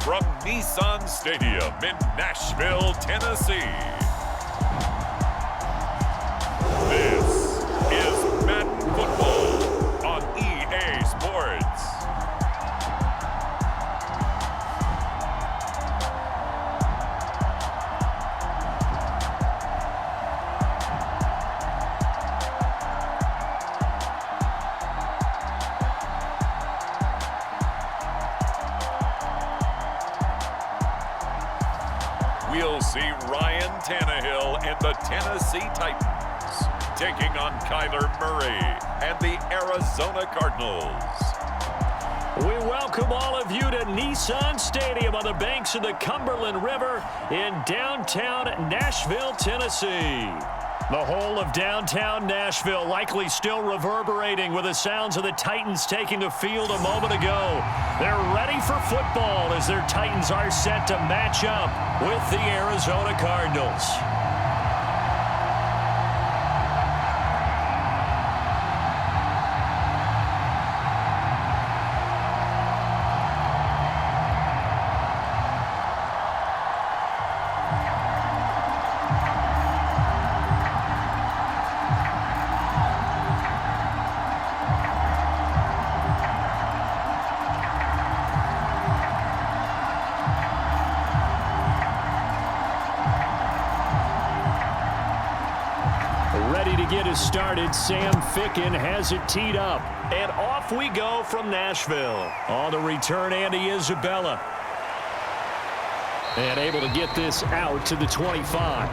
from Nissan Stadium in Nashville, Tennessee. This is Madden Football on EA Sports. We'll see Ryan Tannehill and the Tennessee Titans taking on Kyler Murray and the Arizona Cardinals. We welcome all of you to Nissan Stadium on the banks of the Cumberland River in downtown Nashville, Tennessee. The whole of downtown Nashville likely still reverberating with the sounds of the Titans taking the field a moment ago. They're ready for football as their Titans are set to match up with the Arizona Cardinals. Ready to get us started. Sam Ficken has it teed up. And off we go from Nashville. On the return, Andy Isabella. And able to get this out to the 25.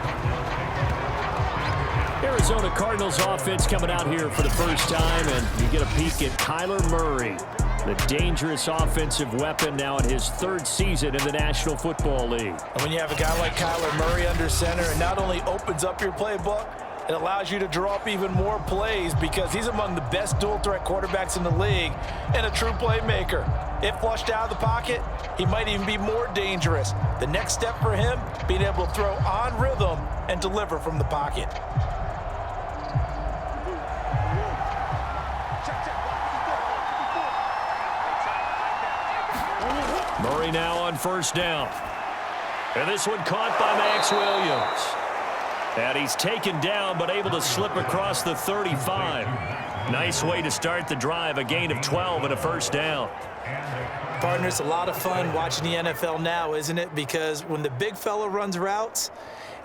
Arizona Cardinals offense coming out here for the first time. And you get a peek at Kyler Murray, the dangerous offensive weapon now in his third season in the National Football League. And when you have a guy like Kyler Murray under center, it not only opens up your playbook, it allows you to draw up even more plays because he's among the best dual-threat quarterbacks in the league and a true playmaker. If flushed out of the pocket, he might even be more dangerous. The next step for him, being able to throw on rhythm and deliver from the pocket. Murray now on first down. And this one caught by Max Williams. And he's taken down, but able to slip across the 35. Nice way to start the drive, a gain of 12 and a first down. Partner, it's a lot of fun watching the NFL now, isn't it? Because when the big fella runs routes,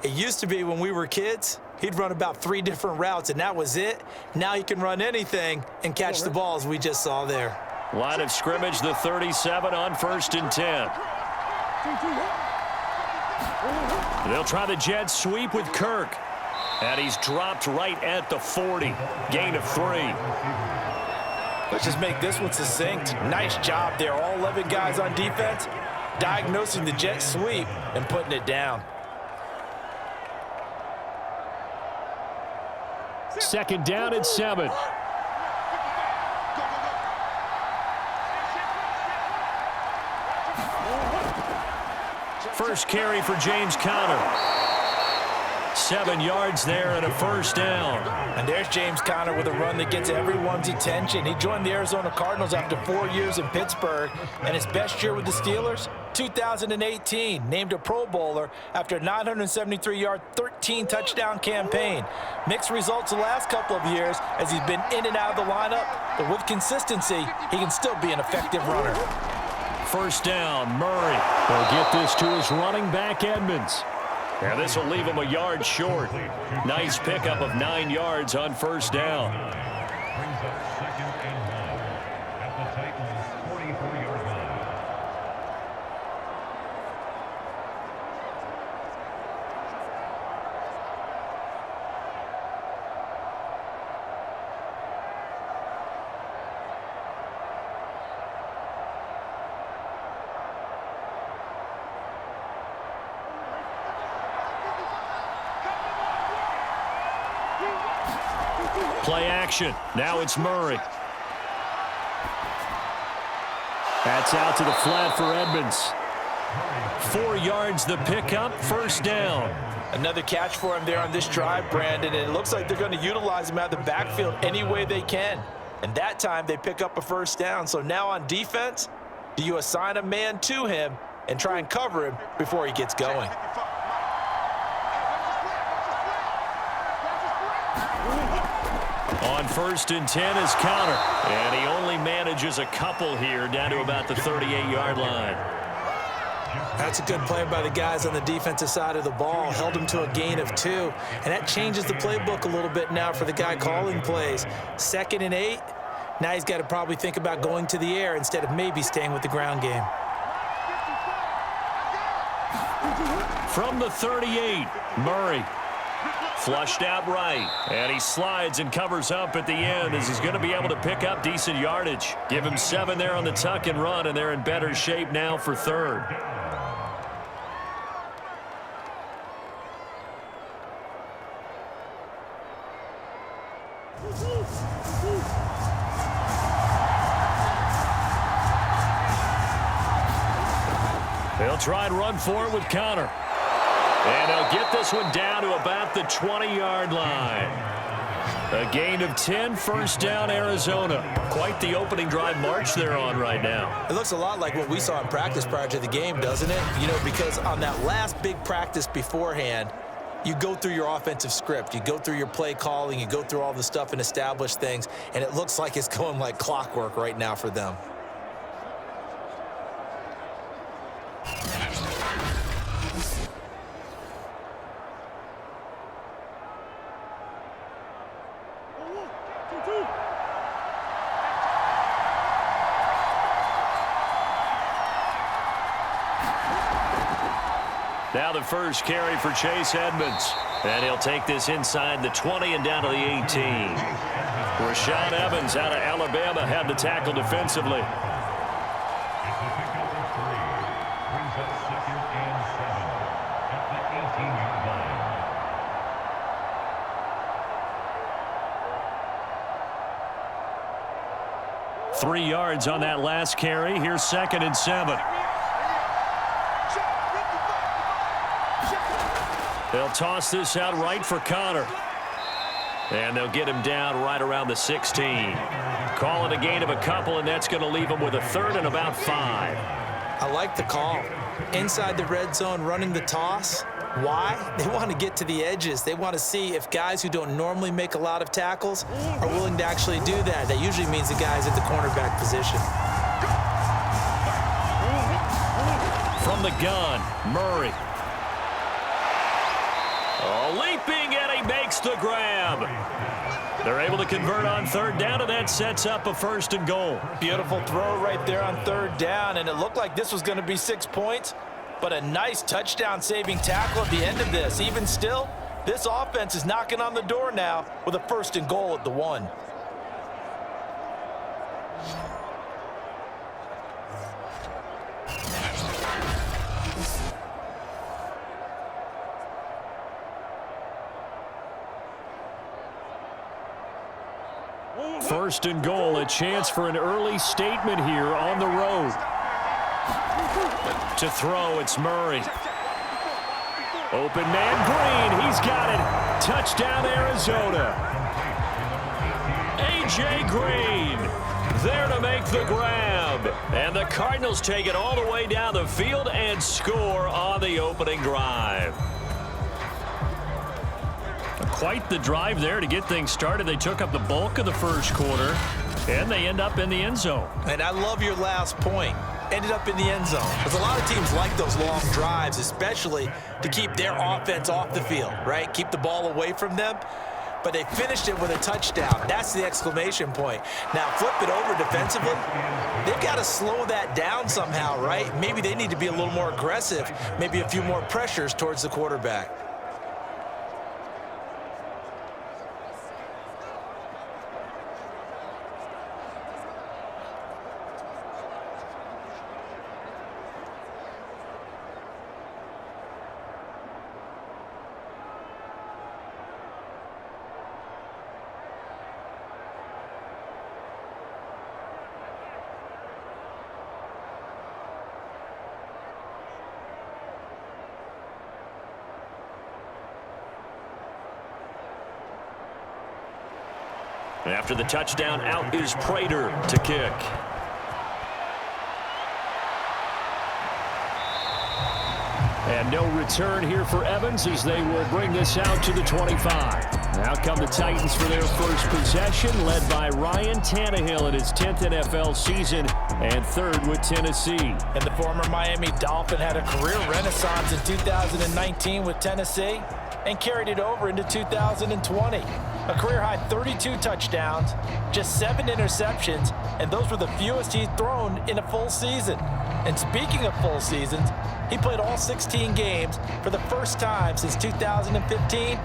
it used to be when we were kids, he'd run about 3 different routes, and that was it. Now he can run anything and catch the balls we just saw there. Line of scrimmage, the 37 on 1st and 10. They'll try the jet sweep with Kirk. And he's dropped right at the 40. Gain of 3. Let's just make this one succinct. Nice job there. All 11 guys on defense diagnosing the jet sweep and putting it down. Second down and 7. First carry for James Conner. 7 yards there and a first down. And there's James Conner with a run that gets everyone's attention. He joined the Arizona Cardinals after 4 years in Pittsburgh. And his best year with the Steelers, 2018, named a Pro Bowler after a 973-yard, 13-touchdown campaign. Mixed results the last couple of years as he's been in and out of the lineup. But with consistency, he can still be an effective runner. First down, Murray will get this to his running back, Edmonds. And this will leave him a yard short. Nice pickup of 9 yards on first down. Brings up 2nd and 9 at the Titans' 44-yard line. Play action. Now it's Murray. That's out to the flat for Edmonds. 4 yards the pickup, first down. Another catch for him there on this drive, Brandon, and it looks like they're going to utilize him out of the backfield any way they can. And that time they pick up a first down. So now on defense, do you assign a man to him, and try and cover him before he gets going. On 1st and 10 is counter. And he only manages a couple here down to about the 38-yard line. That's a good play by the guys on the defensive side of the ball. Held him to a gain of 2. And that changes the playbook a little bit now for the guy calling plays. 2nd and 8. Now he's got to probably think about going to the air instead of maybe staying with the ground game. From the 38, Murray. Flushed out right, and he slides and covers up at the end as he's going to be able to pick up decent yardage. Give him 7 there on the tuck and run, and they're in better shape now for 3rd. They'll try and run for it with counter. And they'll get this one down to about the 20-yard line. A gain of 10, 1st down, Arizona. Quite the opening drive march they're on right now. It looks a lot like what we saw in practice prior to the game, doesn't it? You know, because on that last big practice beforehand, you go through your offensive script. You go through your play calling. You go through all the stuff and establish things. And it looks like it's going like clockwork right now for them. Now the first carry for Chase Edmonds. And he'll take this inside the 20 and down to the 18. Rashaan Evans out of Alabama had the tackle defensively. It's a pickup of 3. Brings up 2nd and 7 at the 18-yard line. 3 yards on that last carry. Here's 2nd and 7. They'll toss this out right for Connor. And they'll get him down right around the 16. Call it a gain of a couple, and that's going to leave him with a 3rd and about 5. I like the call. Inside the red zone, running the toss. Why? They want to get to the edges. They want to see if guys who don't normally make a lot of tackles are willing to actually do that. That usually means the guy's at the cornerback position. From the gun, Murray. Oh, leaping, and he makes the grab. They're able to convert on 3rd down, and that sets up a 1st and goal. Beautiful throw right there on 3rd down, and it looked like this was going to be 6 points, but a nice touchdown-saving tackle at the end of this. Even still, this offense is knocking on the door now with a 1st and goal at the 1. First and goal, a chance for an early statement here on the road. To throw, it's Murray. Open man, Green, he's got it. Touchdown, Arizona. A.J. Green there to make the grab. And the Cardinals take it all the way down the field and score on the opening drive. Quite the drive there to get things started. They took up the bulk of the first quarter, and they end up in the end zone. And I love your last point. Ended up in the end zone. Because a lot of teams like those long drives, especially to keep their offense off the field, right? Keep the ball away from them. But they finished it with a touchdown. That's the exclamation point. Now, flip it over defensively. They've got to slow that down somehow, right? Maybe they need to be a little more aggressive. Maybe a few more pressures towards the quarterback. After the touchdown, out is Prater to kick. And no return here for Evans as they will bring this out to the 25. Now come the Titans for their first possession, led by Ryan Tannehill in his 10th NFL season and 3rd with Tennessee. And the former Miami Dolphin had a career renaissance in 2019 with Tennessee and carried it over into 2020. A career-high 32 touchdowns, just 7 interceptions, and those were the fewest he's thrown in a full season. And speaking of full seasons, he played all 16 games for the first time since 2015.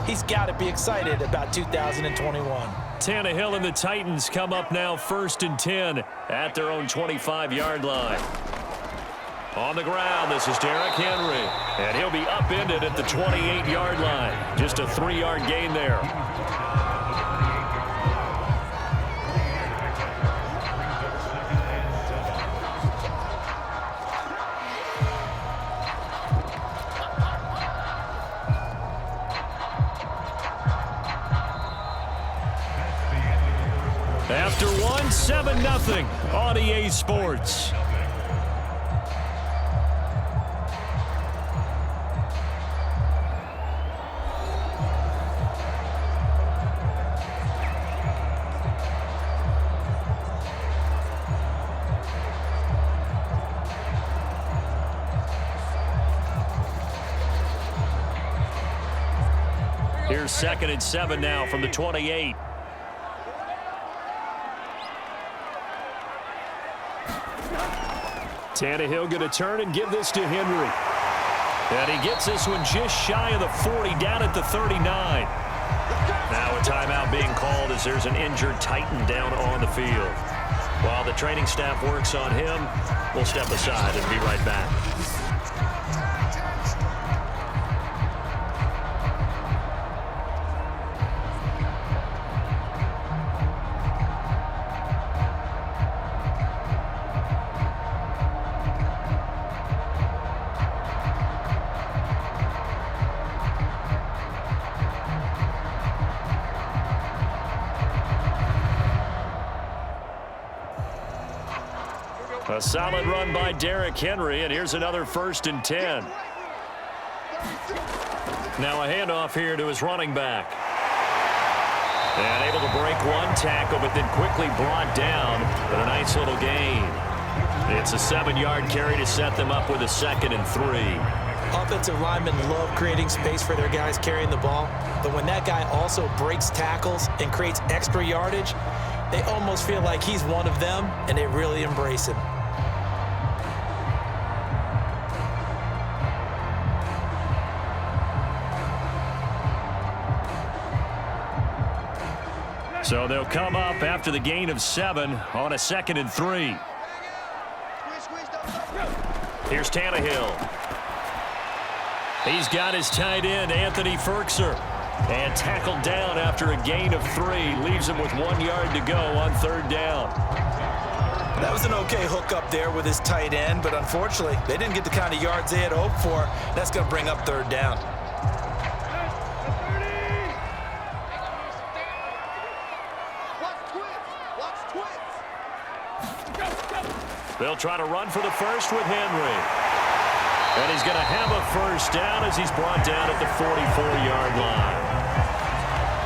He's got to be excited about 2021. Tannehill and the Titans come up now 1st and 10 at their own 25-yard line. On the ground, this is Derrick Henry, and he'll be upended at the 28-yard line. Just a 3-yard gain there. After one, 7-0 on EA Sports. Here's 2nd and 7 now from the 28. Tannehill going to turn and give this to Henry. And he gets this one just shy of the 40, down at the 39. Now a timeout being called as there's an injured Titan down on the field. While the training staff works on him, we'll step aside and be right back. A solid run by Derrick Henry, and here's another 1st and 10. Now a handoff here to his running back. And able to break one tackle, but then quickly brought down. But a nice little gain. It's a 7-yard carry to set them up with a 2nd and 3. Offensive linemen love creating space for their guys carrying the ball, but when that guy also breaks tackles and creates extra yardage, they almost feel like he's one of them, and they really embrace him. So they'll come up after the gain of 7 on a 2nd and 3. Here's Tannehill. He's got his tight end, Anthony Firkser. And tackled down after a gain of 3. Leaves him with 1 yard to go on 3rd down. That was an okay hook up there with his tight end, but unfortunately, they didn't get the kind of yards they had hoped for. That's going to bring up 3rd down. They'll try to run for the first with Henry. And he's going to have a 1st down as he's brought down at the 44-yard line.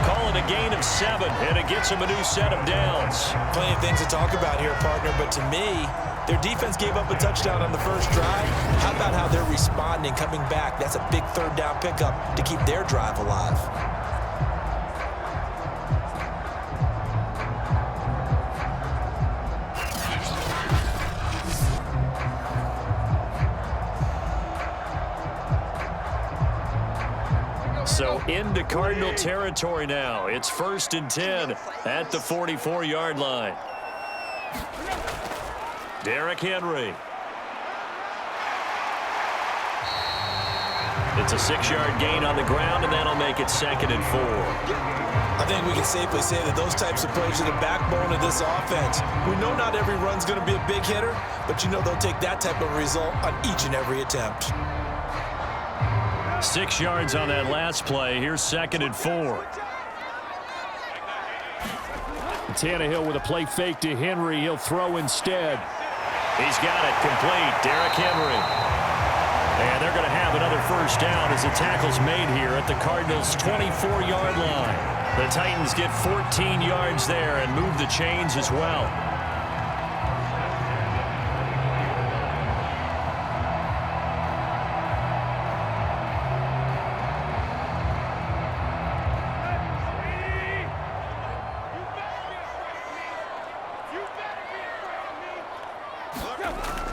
Call it a gain of 7, and it gets him a new set of downs. Plenty of things to talk about here, partner, but to me, their defense gave up a touchdown on the first drive. How about how they're responding, coming back? That's a big 3rd down pickup to keep their drive alive. So into Cardinal territory now. It's 1st and 10 at the 44-yard line. Derrick Henry. It's a 6-yard gain on the ground, and that'll make it 2nd and 4. I think we can safely say that those types of plays are the backbone of this offense. We know not every run's going to be a big hitter, but you know they'll take that type of result on each and every attempt. 6 yards on that last play. Here's 2nd and 4. Tannehill with a play fake to Henry. He'll throw instead. He's got it complete. Derrick Henry. And they're going to have another first down as the tackle's made here at the Cardinals' 24-yard line. The Titans get 14 yards there and move the chains as well.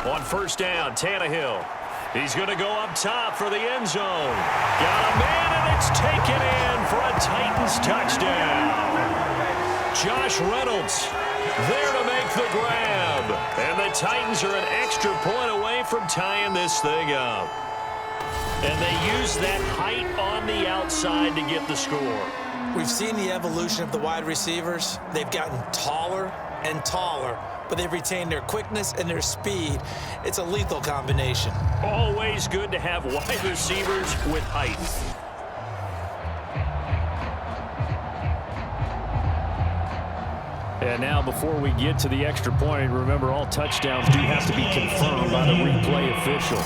On first down, Tannehill. He's going to go up top for the end zone. Got a man, and it's taken in for a Titans touchdown. Josh Reynolds there to make the grab. And the Titans are an extra point away from tying this thing up. And they use that height on the outside to get the score. We've seen the evolution of the wide receivers. They've gotten taller and taller, but they've retained their quickness and their speed. It's a lethal combination. Always good to have wide receivers with height. And now before we get to the extra point, remember all touchdowns do have to be confirmed by the replay official.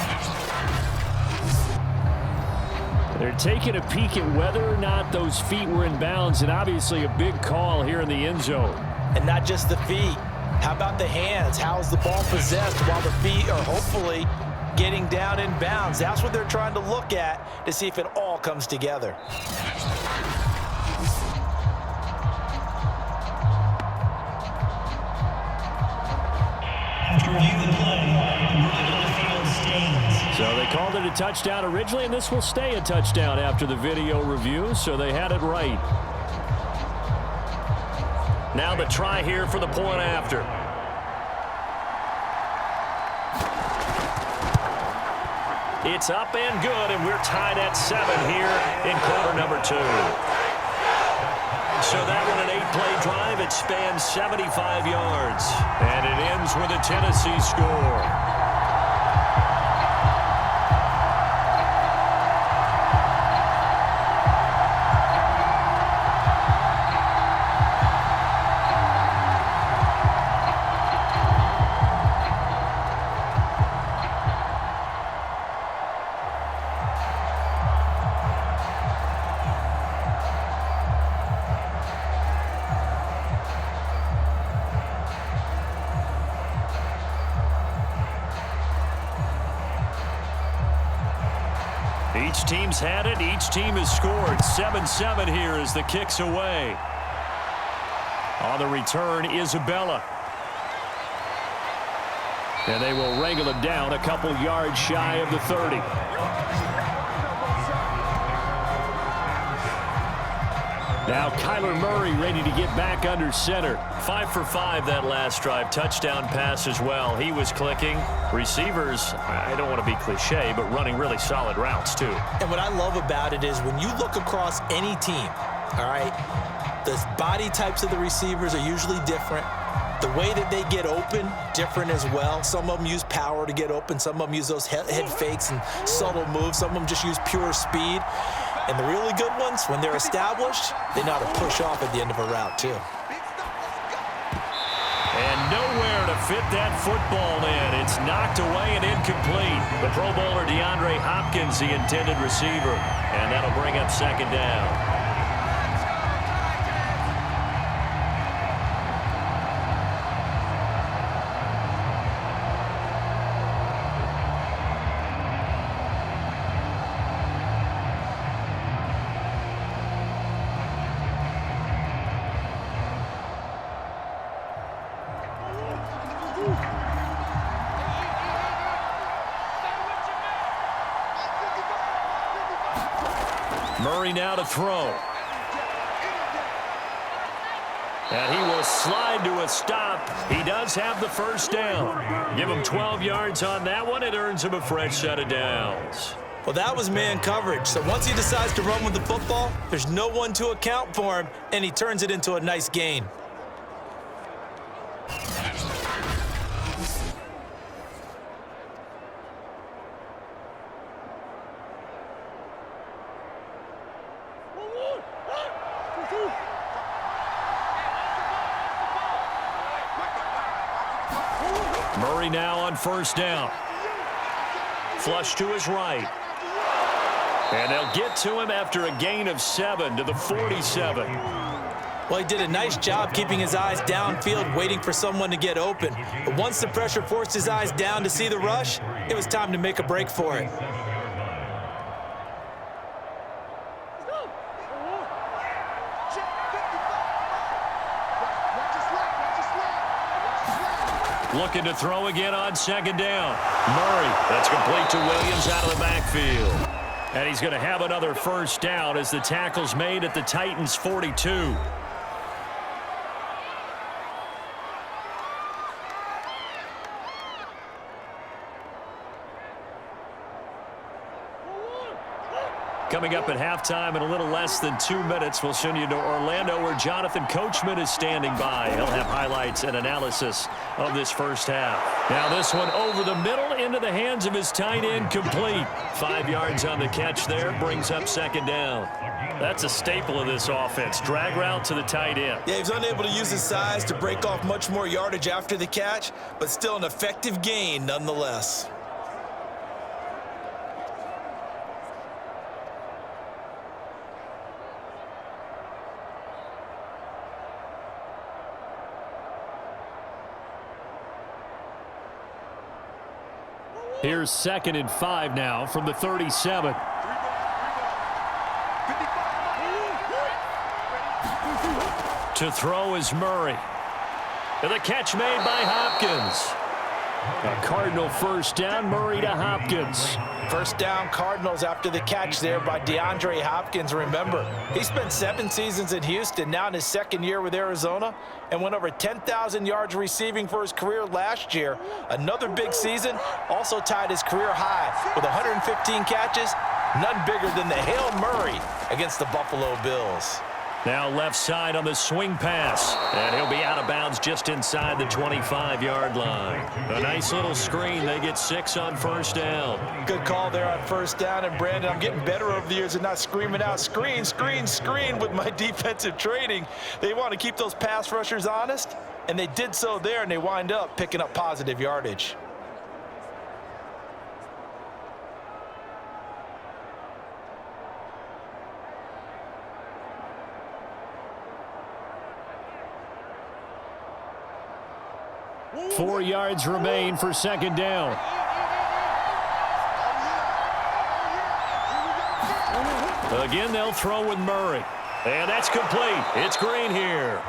They're taking a peek at whether or not those feet were in bounds, and obviously a big call here in the end zone. And not just the feet. How about the hands? How is the ball possessed while the feet are hopefully getting down in bounds? That's what they're trying to look at to see if it all comes together. After review the play, ruling on the field stands. So they called it a touchdown originally, and this will stay a touchdown after the video review, so they had it right. Now the try here for the point after. It's up and good, and we're tied at 7 here in quarter number 2. So that one an 8-play drive. It spans 75 yards, and it ends with a Tennessee score. Each team's had it. Each team has scored. 7-7 here as the kick's away. On the return, Isabella. And they will wrangle him down a couple yards shy of the 30. Now Kyler Murray ready to get back under center. 5 for 5 that last drive. Touchdown pass as well. He was clicking. Receivers, I don't want to be cliche, but running really solid routes too. And what I love about it is when you look across any team, all right, the body types of the receivers are usually different. The way that they get open, different as well. Some of them use power to get open. Some of them use those head fakes and subtle moves. Some of them just use pure speed. And the really good ones, when they're established, they know how to push off at the end of a route, too. And nowhere to fit that football in. It's knocked away and incomplete. The Pro Bowler DeAndre Hopkins, the intended receiver. And that'll bring up second down. Murray now to throw. And he will slide to a stop. He does have the first down. Give him 12 yards on that one. It earns him a fresh set of downs. Well, that was man coverage. So once he decides to run with the football, there's no one to account for him, and he turns it into a nice gain. Murray now on first down. Flush to his right. And they'll get to him after a gain of 7 to the 47. Well, he did a nice job keeping his eyes downfield, waiting for someone to get open. But once the pressure forced his eyes down to see the rush, it was time to make a break for it. Looking to throw again on second down. Murray, that's complete to Williams out of the backfield. And he's going to have another first down as the tackle's made at the Titans' 42. Coming up at halftime in a little less than 2 minutes, we'll send you to Orlando where Jonathan Coachman is standing by. He'll have highlights and analysis of this first half. Now this one over the middle into the hands of his tight end, complete. 5 yards on the catch there, brings up second down. That's a staple of this offense. Drag route to the tight end. Yeah, he's unable to use his size to break off much more yardage after the catch, but still an effective gain nonetheless. Here's 2nd and 5 now from the 37. To throw is Murray. And the catch made by Hopkins. A Cardinal first down, Murray to Hopkins. First down Cardinals after the catch there by DeAndre Hopkins. Remember, he spent 7 seasons in Houston, now in his 2nd year with Arizona, and went over 10,000 yards receiving for his career last year. Another big season, also tied his career high with 115 catches, none bigger than the Hail Murray against the Buffalo Bills. Now left side on the swing pass, and he'll be out of bounds just inside the 25-yard line. A nice little screen. They get 6 on first down. Good call there on first down, and Brandon, I'm getting better over the years and not screaming out screen, screen, screen with my defensive training. They want to keep those pass rushers honest, and they did so there, and they wind up picking up positive yardage. Four yards remain for second down. Again, they'll throw with Murray. And that's complete. It's Green here.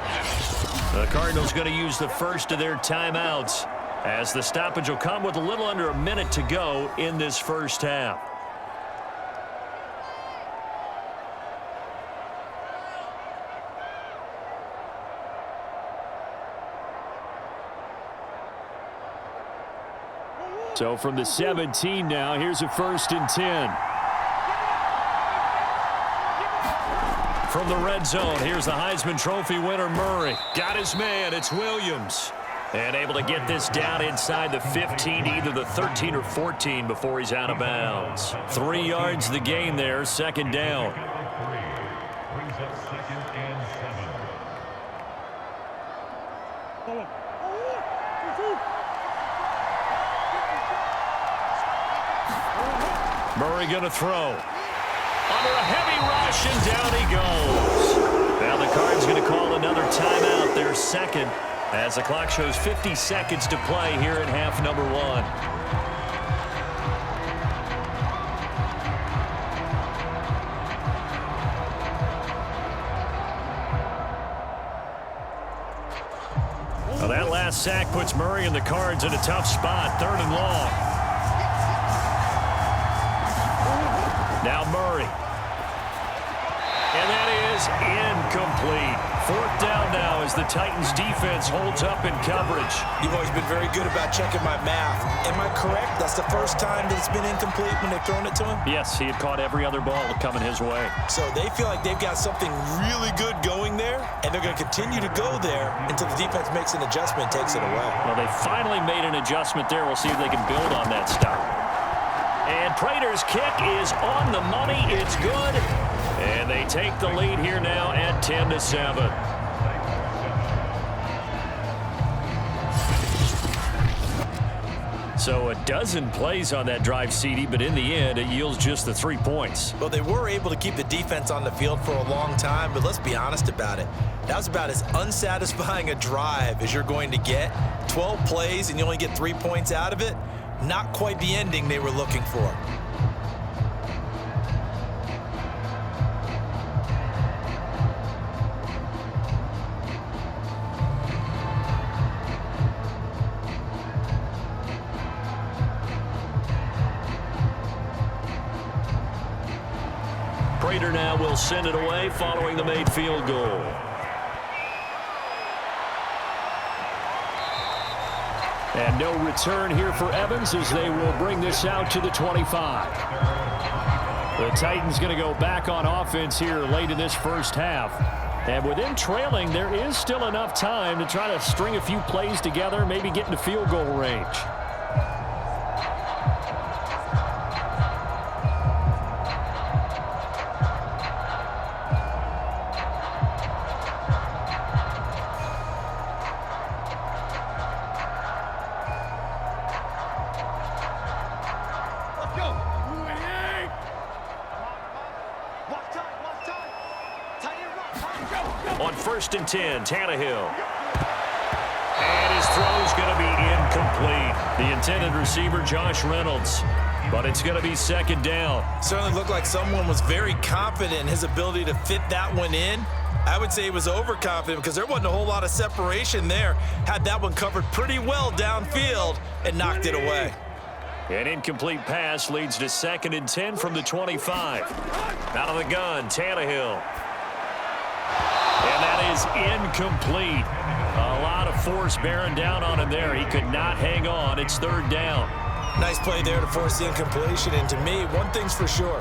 The Cardinals going to use the first of their timeouts as the stoppage will come with a little under a minute to go in this first half. So from the 17 now, here's a 1st and 10. From the red zone, here's the Heisman Trophy winner, Murray. Got his man, it's Williams. And able to get this down inside the 15, either the 13 or 14 before he's out of bounds. 3 yards the gain there, second down. Brings up 2nd and 7. Murray going to throw. Under a heavy rush, and down he goes. Now the Cards going to call another timeout, their second, as the clock shows 50 seconds to play here in half number 1. Well, that last sack puts Murray and the Cards in a tough spot, 3rd and long. Now Murray. And that is incomplete. 4th down now as the Titans defense holds up in coverage. You've always been very good about checking my math. Am I correct? That's the first time that it's been incomplete when they've thrown it to him? Yes, he had caught every other ball coming his way. So they feel like they've got something really good going there, and they're going to continue to go there until the defense makes an adjustment and takes it away. Well, they finally made an adjustment there. We'll see if they can build on that stuff. And Prater's kick is on the money. It's good. And they take the lead here now at 10-7. So a dozen plays on that drive, CD, but in the end, it yields just the 3 points. Well, they were able to keep the defense on the field for a long time, but let's be honest about it. That was about as unsatisfying a drive as you're going to get. 12 plays and you only get 3 points out of it. Not quite the ending they were looking for. Prater now will send it away following the made field goal. And no return here for Evans as they will bring this out to the 25. The Titans going to go back on offense here late in this first half. And with them trailing, there is still enough time to try to string a few plays together, maybe get into field goal range. On 1st and 10, Tannehill. And his throw is going to be incomplete. The intended receiver, Josh Reynolds. But it's going to be 2nd down. Certainly looked like someone was very confident in his ability to fit that one in. I would say he was overconfident because there wasn't a whole lot of separation there. Had that one covered pretty well downfield and knocked it away. An incomplete pass leads to 2nd and 10 from the 25. Out of the gun, Tannehill. And that is incomplete. A lot of force bearing down on him there. He could not hang on. It's 3rd down. Nice play there to force the incompletion. And to me, one thing's for sure.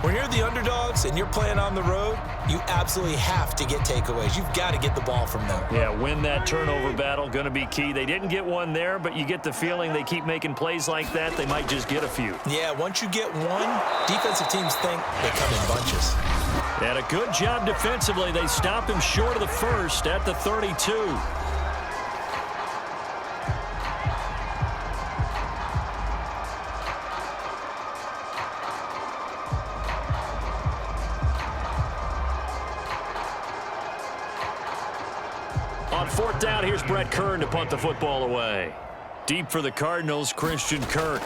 When you're the underdogs and you're playing on the road, you absolutely have to get takeaways. You've got to get the ball from them. Yeah, win that turnover battle, going to be key. They didn't get one there, but you get the feeling they keep making plays like that, they might just get a few. Yeah, once you get one, defensive teams think they come in bunches. And a good job defensively. They stop him short of the first at the 32. On 4th down, here's Brett Kern to punt the football away. Deep for the Cardinals, Christian Kirk.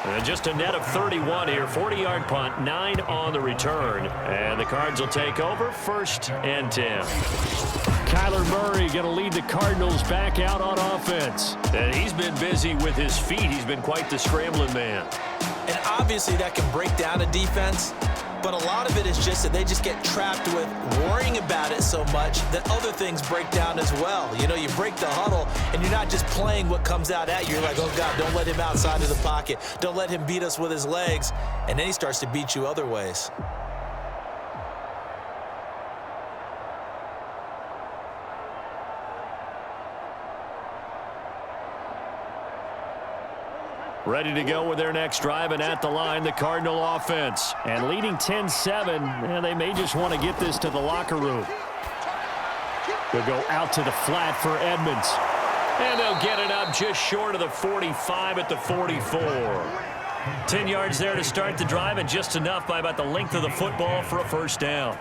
And just a net of 31 here. 40-yard punt, 9 on the return. And the Cards will take over 1st and 10. Kyler Murray going to lead the Cardinals back out on offense. And he's been busy with his feet. He's been quite the scrambling man. And obviously that can break down a defense. But a lot of it is just that they just get trapped with worrying about it so much that other things break down as well. You know, you break the huddle, and you're not just playing what comes out at you. You're like, oh, God, don't let him outside of the pocket. Don't let him beat us with his legs. And then he starts to beat you other ways. Ready to go with their next drive, and at the line, the Cardinal offense. And leading 10-7, and they may just want to get this to the locker room. They'll go out to the flat for Edmonds. And they'll get it up just short of the 45 at the 44. 10 yards there to start the drive, and just enough by about the length of the football for a 1st down.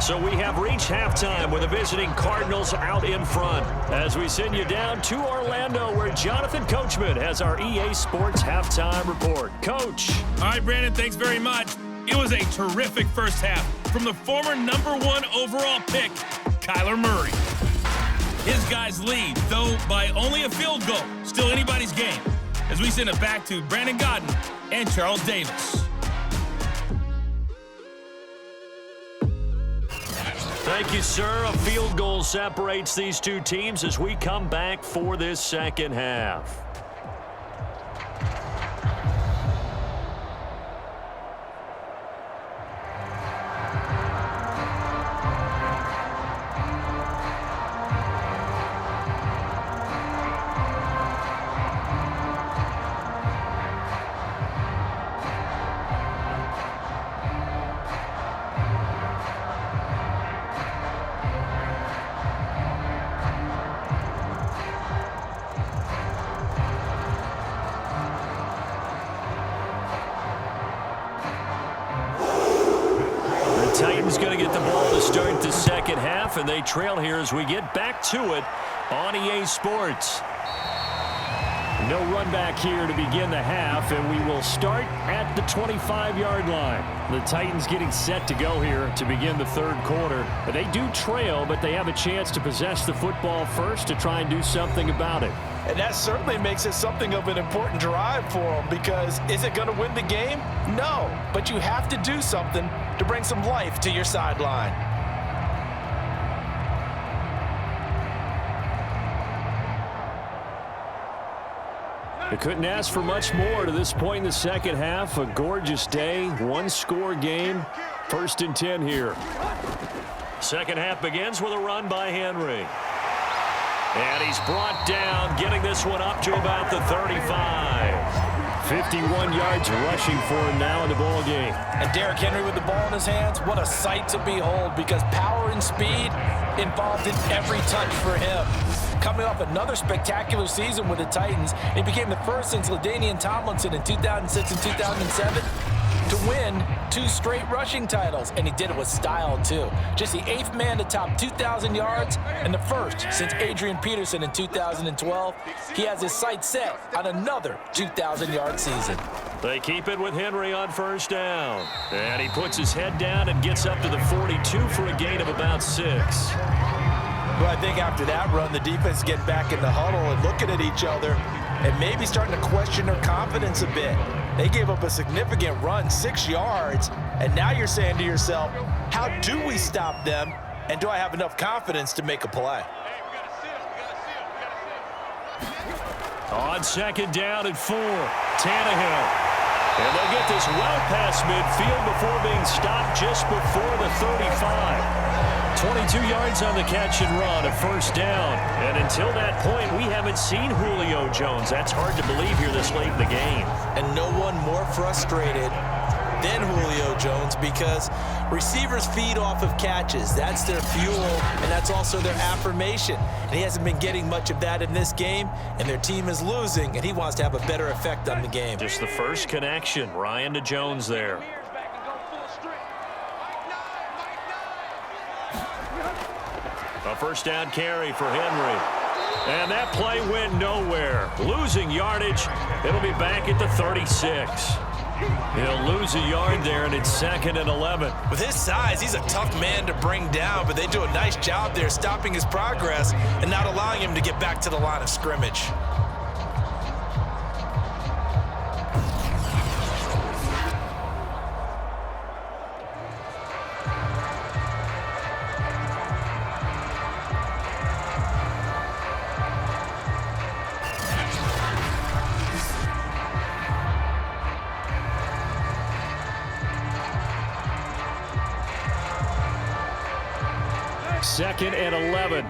So we have reached halftime with the visiting Cardinals out in front as we send you down to Orlando where Jonathan Coachman has our EA Sports halftime report. Coach. All right, Brandon, thanks very much. It was a terrific first half from the former #1 overall pick, Kyler Murray. His guys lead, though by only a field goal. Still anybody's game. As we send it back to Brandon Godden and Charles Davis. Thank you, sir. A field goal separates these two teams as we come back for this second half. Titans going to get the ball to start the second half, and they trail here as we get back to it on EA Sports. No run back here to begin the half, and we will start at the 25-yard line. The Titans getting set to go here to begin the third quarter. They do trail, but they have a chance to possess the football first to try and do something about it. And that certainly makes it something of an important drive for them, because is it going to win the game? No, but you have to do something to bring some life to your sideline. They couldn't ask for much more to this point in the second half. A gorgeous day, one-score game, 1st and 10 here. Second half begins with a run by Henry. And he's brought down, getting this one up to about the 35. 51 yards rushing for him now in the ball game. And Derrick Henry with the ball in his hands, what a sight to behold, because power and speed involved in every touch for him. Coming off another spectacular season with the Titans, he became the first since LaDainian Tomlinson in 2006 and 2007 to win 2 straight rushing titles, and he did it with style too. Just the 8th man to top 2,000 yards and the first since Adrian Peterson in 2012. He has his sights set on another 2,000-yard season. They keep it with Henry on 1st down, and he puts his head down and gets up to the 42 for a gain of about 6. Well, I think after that run, the defense get back in the huddle and looking at each other and maybe starting to question their confidence a bit. They gave up a significant run, 6 yards, and now you're saying to yourself, how do we stop them, and do I have enough confidence to make a play? On 2nd down and 4, Tannehill. And they'll get this well past midfield before being stopped just before the 35. 22 yards on the catch and run, a 1st down. And until that point, we haven't seen Julio Jones. That's hard to believe here this late in the game. And no one more frustrated than Julio Jones, because receivers feed off of catches. That's their fuel, and that's also their affirmation. And he hasn't been getting much of that in this game, and their team is losing, and he wants to have a better effect on the game. Just the first connection, Ryan to Jones there. A 1st down carry for Henry. And that play went nowhere. Losing yardage. It'll be back at the 36. He'll lose a yard there, and it's 2nd and 11. With his size, he's a tough man to bring down, but they do a nice job there stopping his progress and not allowing him to get back to the line of scrimmage. Second and 11.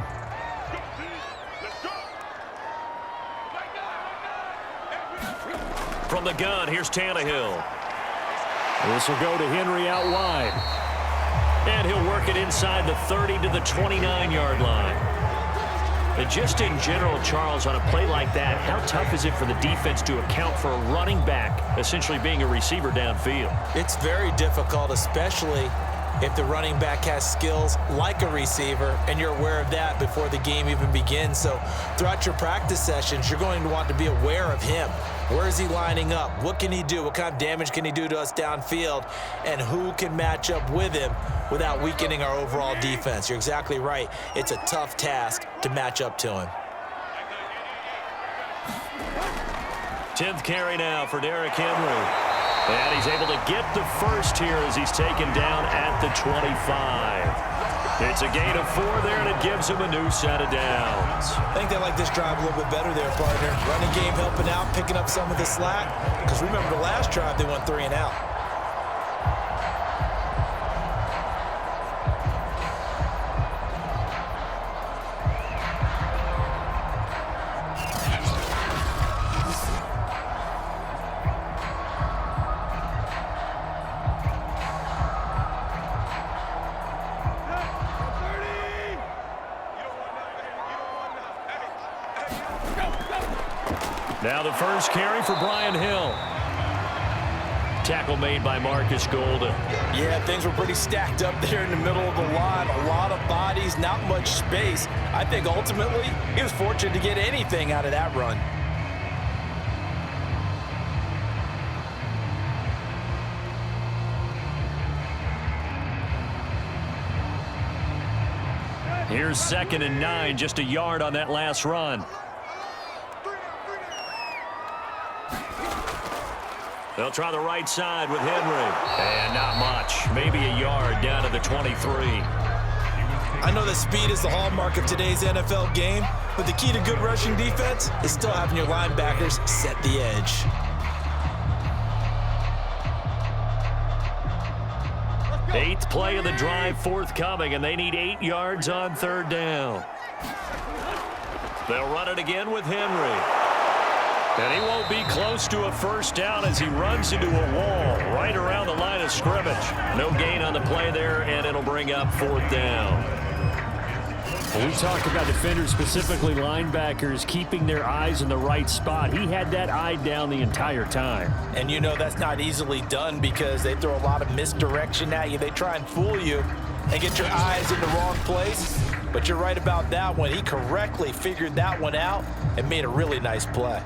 From the gun, here's Tannehill. This will go to Henry out wide. And he'll work it inside the 30 to the 29-yard line. And just in general, Charles, on a play like that, how tough is it for the defense to account for a running back essentially being a receiver downfield? It's very difficult, especially if the running back has skills like a receiver, and you're aware of that before the game even begins. So throughout your practice sessions, you're going to want to be aware of him. Where is he lining up? What can he do? What kind of damage can he do to us downfield? And who can match up with him without weakening our overall defense? You're exactly right. It's a tough task to match up to him. 10th carry now for Derrick Henry. And he's able to get the first here as he's taken down at the 25. It's a gain of 4 there, and it gives him a new set of downs. I think they like this drive a little bit better there, partner. Running game helping out, picking up some of the slack. Because remember, the last drive, they went 3 and out. Now the first carry for Brian Hill. tackle made by Marcus Golden. Yeah, things were pretty stacked up there in the middle of the line. A lot of bodies, not much space. I think ultimately he was fortunate to get anything out of that run. Here's 2nd and 9, just a yard on that last run. They'll try the right side with Henry. And not much. Maybe a yard down to the 23. I know that speed is the hallmark of today's NFL game, but the key to good rushing defense is still having your linebackers set the edge. Eighth play of the drive forthcoming, and they need 8 yards on 3rd down. They'll run it again with Henry. And he won't be close to a 1st down as he runs into a wall right around the line of scrimmage. No gain on the play there, and it'll bring up 4th down. Well, we talk about defenders, specifically linebackers, keeping their eyes in the right spot. He had that eye down the entire time. And you know that's not easily done because they throw a lot of misdirection at you. They try and fool you and get your eyes in the wrong place. But you're right about that one. He correctly figured that one out and made a really nice play.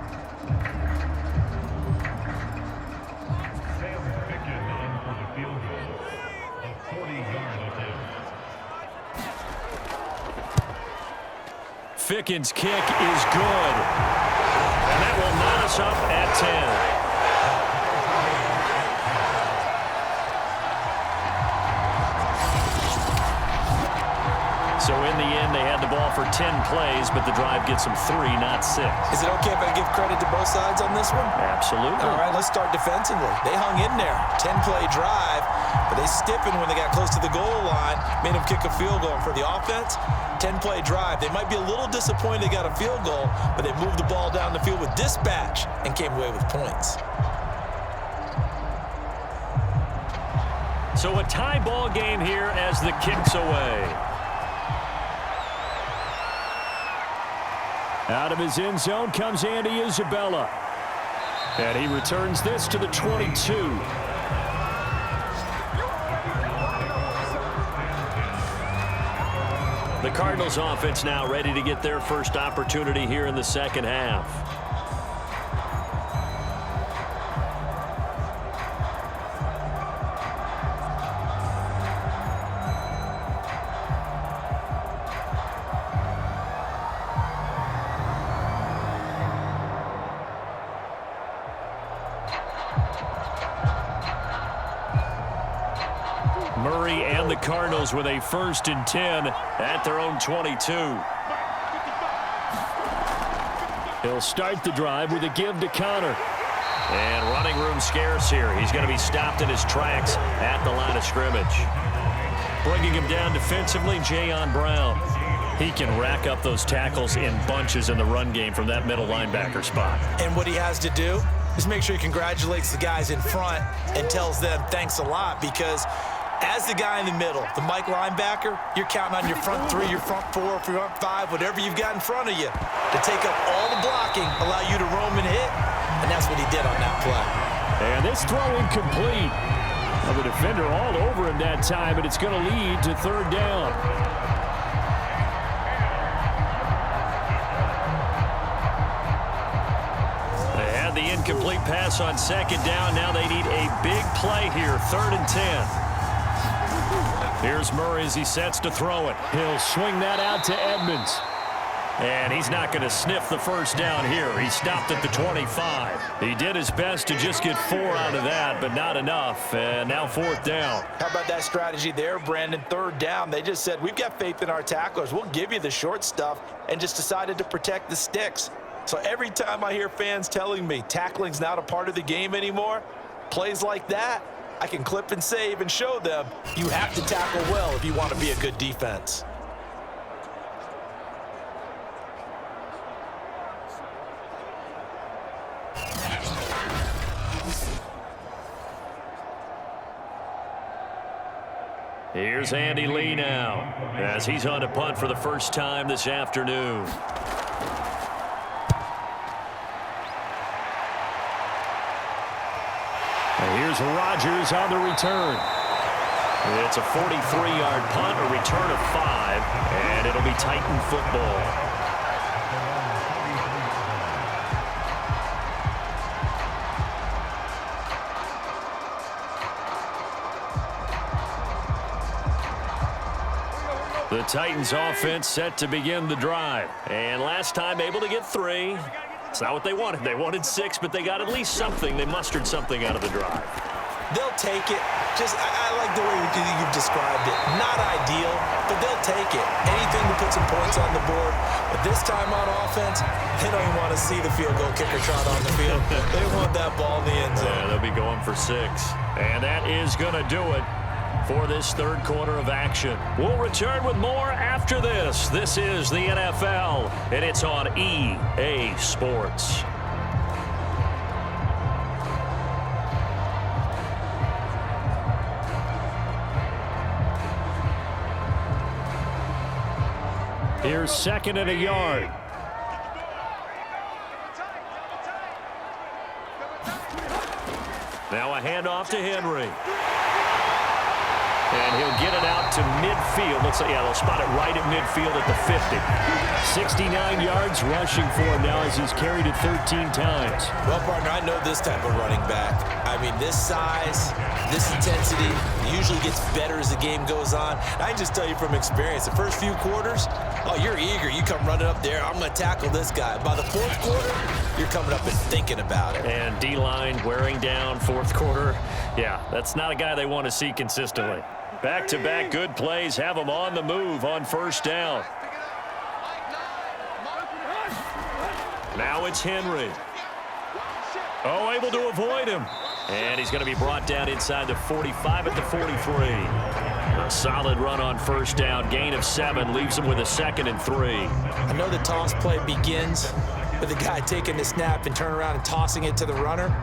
Fickens' kick is good. And that will knot us up at 10. So in the end, they had the ball for 10 plays, but the drive gets them 3, not 6. Is it okay if I give credit to both sides on this one? Absolutely. All right, let's start defensively. They hung in there. 10-play drive, but they stiffened when they got close to the goal line, made them kick a field goal. For the offense, 10-play drive. They might be a little disappointed they got a field goal, but they moved the ball down the field with dispatch and came away with points. So a tie ball game here as the kick's away. Out of his end zone comes Andy Isabella. And he returns this to the 22. The Cardinals offense now ready to get their first opportunity here in the 2nd half. Murray and the Cardinals with a 1st and 10 at their own 22. He'll start the drive with a give to Connor. And running room scarce here. He's going to be stopped in his tracks at the line of scrimmage. Bringing him down defensively, Jayon Brown. He can rack up those tackles in bunches in the run game from that middle linebacker spot. And what he has to do is make sure he congratulates the guys in front and tells them thanks a lot, because as the guy in the middle, the Mike linebacker, you're counting on your front 3, your front 4, your front 5, whatever you've got in front of you to take up all the blocking, allow you to roam and hit, and that's what he did on that play. And this throw incomplete. Well, the defender all over him that time, and it's going to lead to 3rd down. They had the incomplete pass on 2nd down. Now they need a big play here, 3rd and 10. Here's Murray as he sets to throw it. He'll swing that out to Edmonds. And he's not going to sniff the 1st down here. He stopped at the 25. He did his best to just get 4 out of that, but not enough. And now 4th down. How about that strategy there, Brandon? 3rd down. They just said, we've got faith in our tacklers. We'll give you the short stuff, and just decided to protect the sticks. So every time I hear fans telling me tackling's not a part of the game anymore, plays like that, I can clip and save and show them you have to tackle well if you want to be a good defense. Here's Andy Lee now as he's on to punt for the first time this afternoon. And Here's Rodgers on the return. It's a 43-yard punt, a return of 5, and it'll be Titan football. The Titans offense set to begin the drive. And last time able to get 3. It's not what they wanted. They wanted 6, but they got at least something. They mustered something out of the drive. They'll take it. I like the way you've described it. Not ideal, but they'll take it. Anything to put some points on the board. But this time on offense, they don't even want to see the field goal kicker trot on the field. They want that ball in the end zone. Yeah, they'll be going for 6. And that is going to do it for this third quarter of action. We'll return with more after this. This is the NFL, and it's on EA Sports. Here's 2nd and a yard. Now a handoff to Henry. And he'll get it out to midfield. Looks like, yeah, they'll spot it right at midfield at the 50. 69 yards rushing for him now as he's carried it 13 times. Well, partner, I know this type of running back. I mean, this size, this intensity usually gets better as the game goes on. I can just tell you from experience, the first few quarters, oh, you're eager. You come running up there, I'm going to tackle this guy. By the fourth quarter, you're coming up and thinking about it. And D-line wearing down fourth quarter. Yeah, that's not a guy they want to see consistently. Back-to-back good plays have him on the move on first down. Now it's Henry. Oh, able to avoid him. And he's going to be brought down inside the 45 at the 43. A solid run on first down. Gain of 7 leaves him with a 2nd and 3. I know the toss play begins with the guy taking the snap and turning around and tossing it to the runner.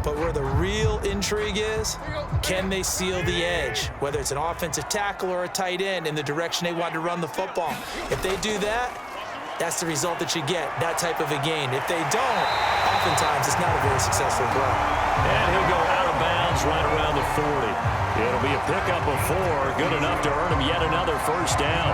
But where the real intrigue is, can they seal the edge, whether it's an offensive tackle or a tight end, in the direction they want to run the football? If they do that, that's the result that you get, that type of a gain. If they don't, oftentimes it's not a very successful play. And he'll go out of bounds right around the 40. It'll be a pickup of 4, good enough to earn him yet another first down.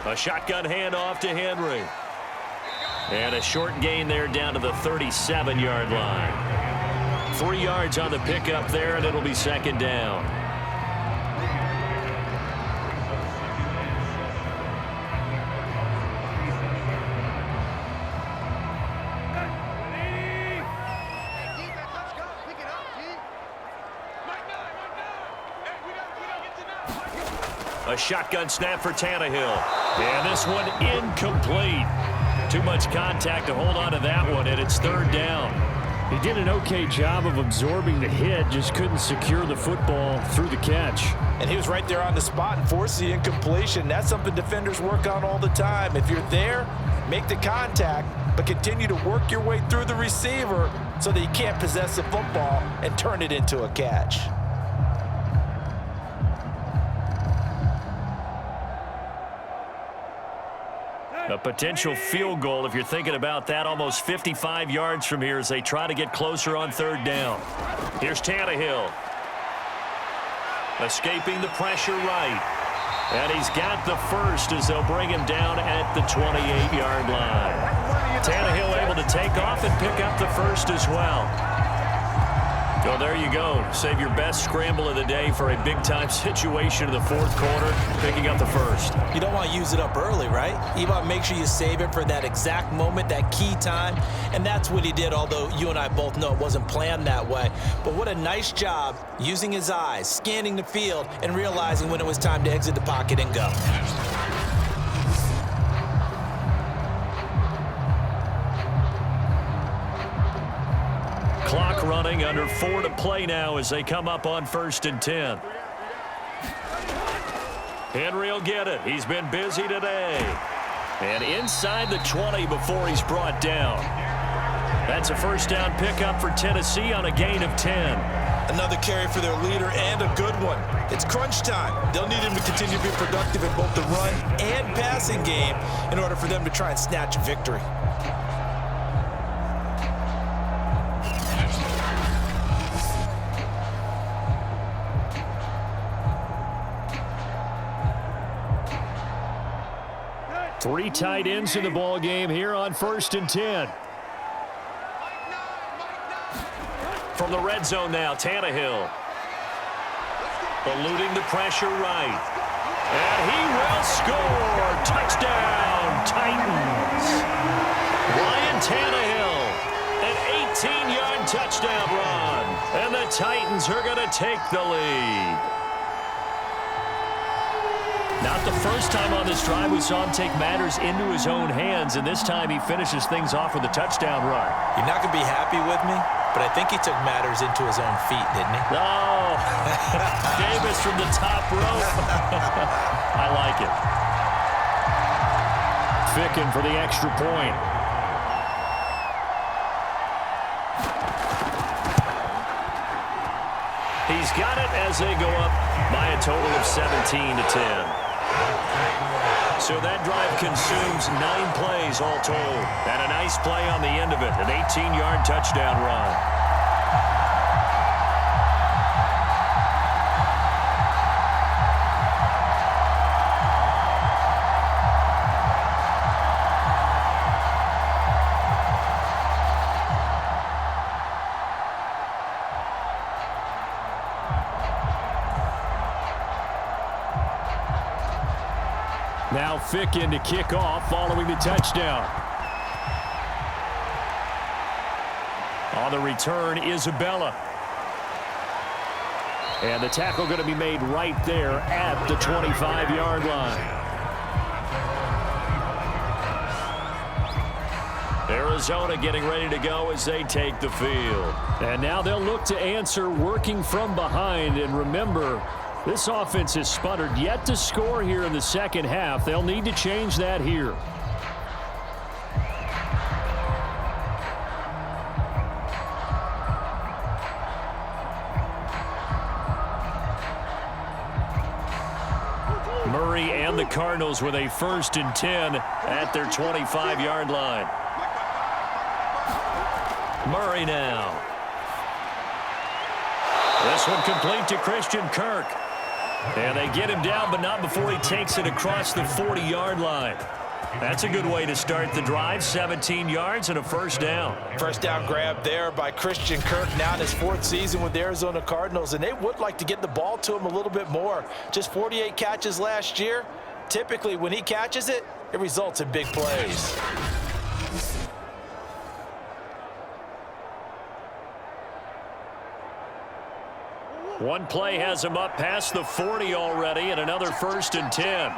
A shotgun handoff to Henry. And a short gain there down to the 37-yard line. 3 yards on the pickup there, and it'll be 2nd down. A shotgun snap for Tannehill. And this one incomplete. Too much contact to hold on to that one, and it's 3rd down. He did an okay job of absorbing the hit, just couldn't secure the football through the catch. And he was right there on the spot and forced the incompletion. That's something defenders work on all the time. If you're there, make the contact, but continue to work your way through the receiver so that you can't possess the football and turn it into a catch. A potential field goal, if you're thinking about that, almost 55 yards from here as they try to get closer on 3rd down. Here's Tannehill. Escaping the pressure right. And he's got the first as they'll bring him down at the 28-yard line. Tannehill able to take off and pick up the first as well. Well, there you go. Save your best scramble of the day for a big-time situation in the 4th quarter, picking up the first. You don't want to use it up early, right? You want to make sure you save it for that exact moment, that key time, and that's what he did, although you and I both know it wasn't planned that way. But what a nice job using his eyes, scanning the field, and realizing when it was time to exit the pocket and go. Clock running, under 4 to play now as they come up on 1st and 10. Henry will get it. He's been busy today. And inside the 20 before he's brought down. That's a first down pickup for Tennessee on a gain of 10. Another carry for their leader and a good one. It's crunch time. They'll need him to continue to be productive in both the run and passing game in order for them to try and snatch a victory. Three tight ends in the ball game here on 1st and 10. From the red zone now, Tannehill. Eluding the pressure right. And he will score. Touchdown, Titans. Ryan Tannehill, an 18-yard touchdown run. And the Titans are going to take the lead. Not the first time on this drive we saw him take matters into his own hands, and this time he finishes things off with a touchdown run. You're not going to be happy with me, but I think he took matters into his own feet, didn't he? Oh, Davis from the top rope. I like it. Ficken for the extra point. He's got it as they go up by a total of 17-10. So that drive consumes 9 plays all told. And a nice play on the end of it, an 18-yard touchdown run. Now Ficken to kick off following the touchdown. On the return, Isabella. And the tackle going to be made right there at the 25-yard line. Arizona getting ready to go as they take the field. And now they'll look to answer working from behind. And remember, this offense has sputtered yet to score here in the second half. They'll need to change that here. Murray and the Cardinals with a 1st and 10 at their 25-yard line. Murray now. This one complete to Christian Kirk. And they get him down, but not before he takes it across the 40-yard line. That's a good way to start the drive. 17 yards and a 1st down. First down grab there by Christian Kirk, now in his 4th season with the Arizona Cardinals, and they would like to get the ball to him a little bit more. Just 48 catches last year. Typically, when he catches it, it results in big plays. One play has him up past the 40 already, and another 1st and 10.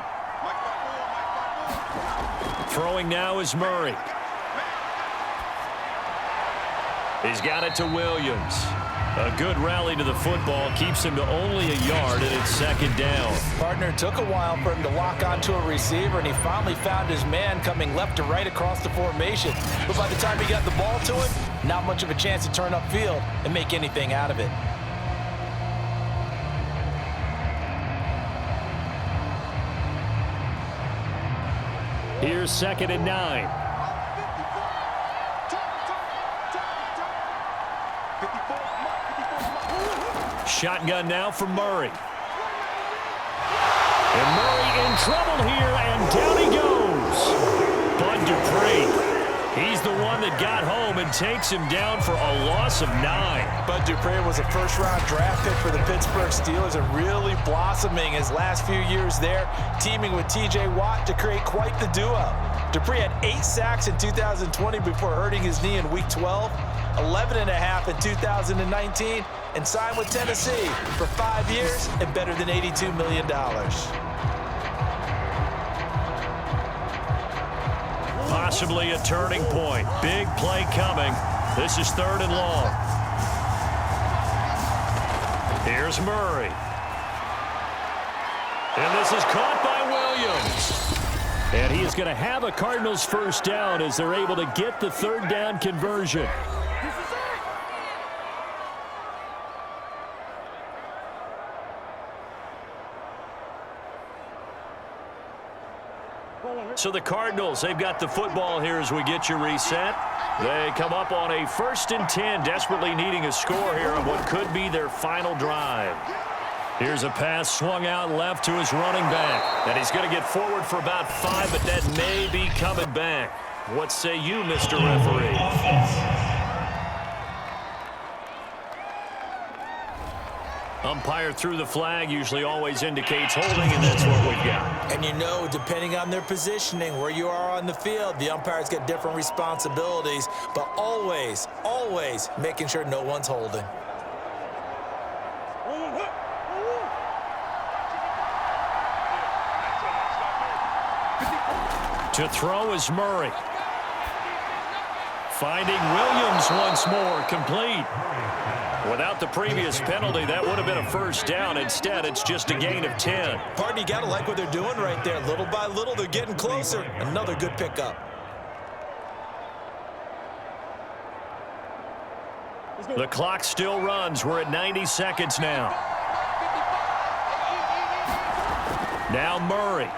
Throwing now is Murray. He's got it to Williams. A good rally to the football keeps him to only a yard, and it's 2nd down. Partner, took a while for him to lock onto a receiver, and he finally found his man coming left to right across the formation. But by the time he got the ball to him, not much of a chance to turn upfield and make anything out of it. Here's 2nd and 9. Shotgun now for Murray. And Murray in trouble here, and down he goes. Bud Dupree. He's the one that got home and takes him down for a loss of 9. Bud Dupree was a 1st-round draft pick for the Pittsburgh Steelers and really blossoming his last few years there, teaming with T.J. Watt to create quite the duo. Dupree had 8 sacks in 2020 before hurting his knee in Week 12, 11.5 in 2019, and signed with Tennessee for 5 years and better than $82 million. Possibly a turning point. Big play coming. This is 3rd and long. Here's Murray. And this is caught by Williams. And he is going to have a Cardinals 1st down as they're able to get the 3rd down conversion. So the Cardinals, they've got the football here as we get you reset. They come up on a 1st and 10, desperately needing a score here on what could be their final drive. Here's a pass swung out left to his running back. And he's going to get forward for about 5, but that may be coming back. What say you, Mr. Referee? Umpire threw the flag, usually always indicates holding, and that's what we've got. And you know, depending on their positioning, where you are on the field, the umpires get different responsibilities, but always, always making sure no one's holding. To throw is Murray. Finding Williams once more, complete. Without the previous penalty, that would have been a first down. Instead, it's just a gain of 10. Pardon, you got to like what they're doing right there. Little by little, they're getting closer. Another good pickup. The clock still runs. We're at 90 seconds now. Now Murray.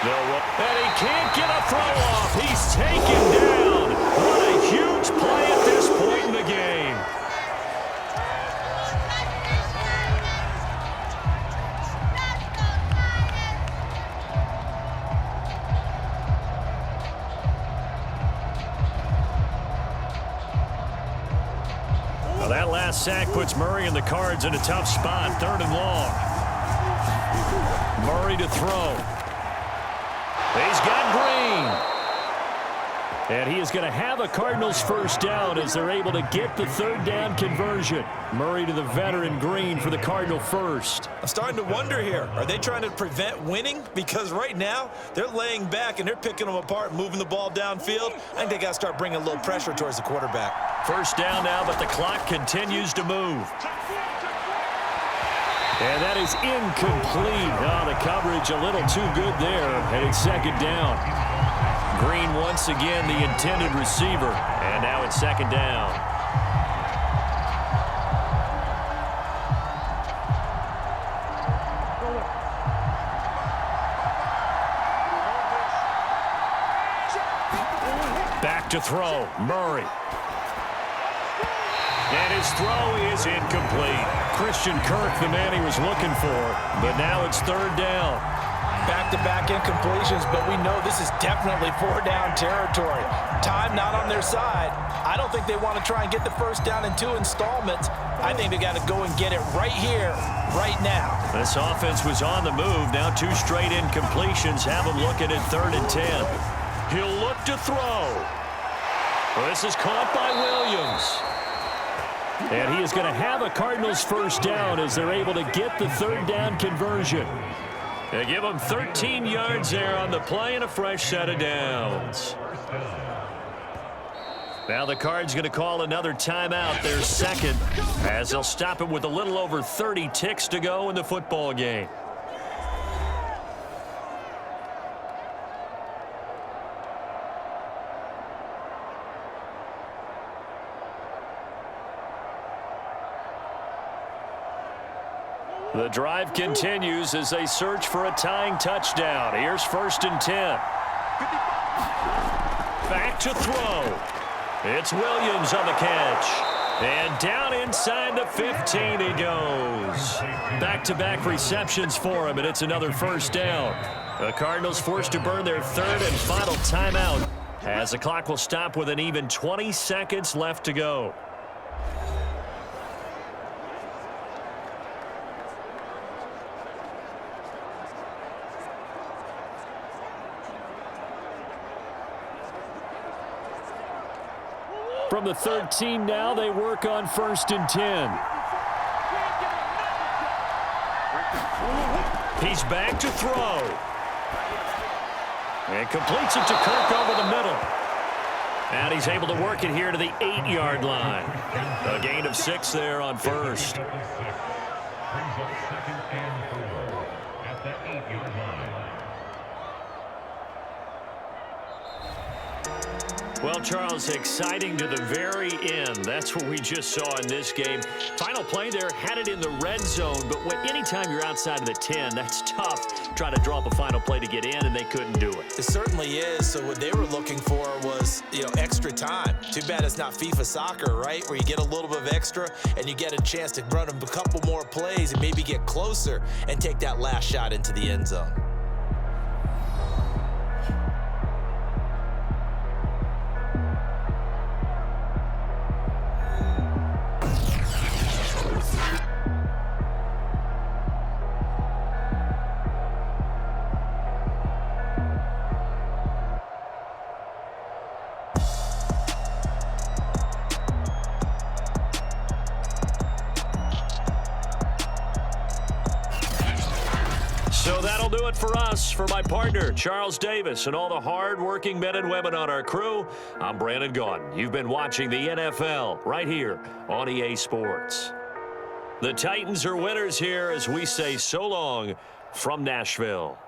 And he can't get a throw off. He's taken down. What a huge play at this point in the game. Well, that last sack puts Murray and the Cards in a tough spot. 3rd and long. Murray to throw. He's got Green. And he is going to have a Cardinals first down as they're able to get the 3rd down conversion. Murray to the veteran Green for the Cardinal first. I'm starting to wonder here. Are they trying to prevent winning? Because right now, they're laying back and they're picking them apart, moving the ball downfield. I think they got to start bringing a little pressure towards the quarterback. First down now, but the clock continues to move. And that is incomplete. Oh, the coverage a little too good there. And it's 2nd down. Green once again the intended receiver. And now it's 2nd down. Back to throw. Murray. And his throw is incomplete. Christian Kirk, the man he was looking for. But now it's 3rd down. Back-to-back incompletions, but we know this is definitely 4-down territory. Time not on their side. I don't think they want to try and get the first down in 2 installments. I think they got to go and get it right here, right now. This offense was on the move. Now 2 straight incompletions have them looking at 3rd and 10. He'll look to throw. Well, this is caught by Williams. And he is going to have a Cardinals first down as they're able to get the 3rd down conversion. They give him 13 yards there on the play and a fresh set of downs. Now the Cards going to call another timeout, their 2nd, as they'll stop it with a little over 30 ticks to go in the football game. The drive continues as they search for a tying touchdown. Here's 1st and 10. Back to throw. It's Williams on the catch. And down inside the 15 he goes. Back-to-back receptions for him, and it's another first down. The Cardinals forced to burn their 3rd and final timeout as the clock will stop with an even 20 seconds left to go. From the 13 now, they work on 1st and 10. He's back to throw. And completes it to Kirk over the middle. And he's able to work it here to the 8-yard line. A gain of 6 there on 1st. Brings up 2nd and 4 at the 8-yard line. Well, Charles, exciting to the very end. That's what we just saw in this game. Final play there, had it in the red zone, but anytime you're outside of the 10, that's tough. Try to draw up a final play to get in, and they couldn't do it. It certainly is. So what they were looking for was, extra time. Too bad it's not FIFA soccer, right? Where you get a little bit of extra, and you get a chance to run a couple more plays and maybe get closer and take that last shot into the end zone. So that'll do it for us. For my partner, Charles Davis, and all the hard-working men and women on our crew, I'm Brandon Gaudin. You've been watching the NFL right here on EA Sports. The Titans are winners here as we say so long from Nashville.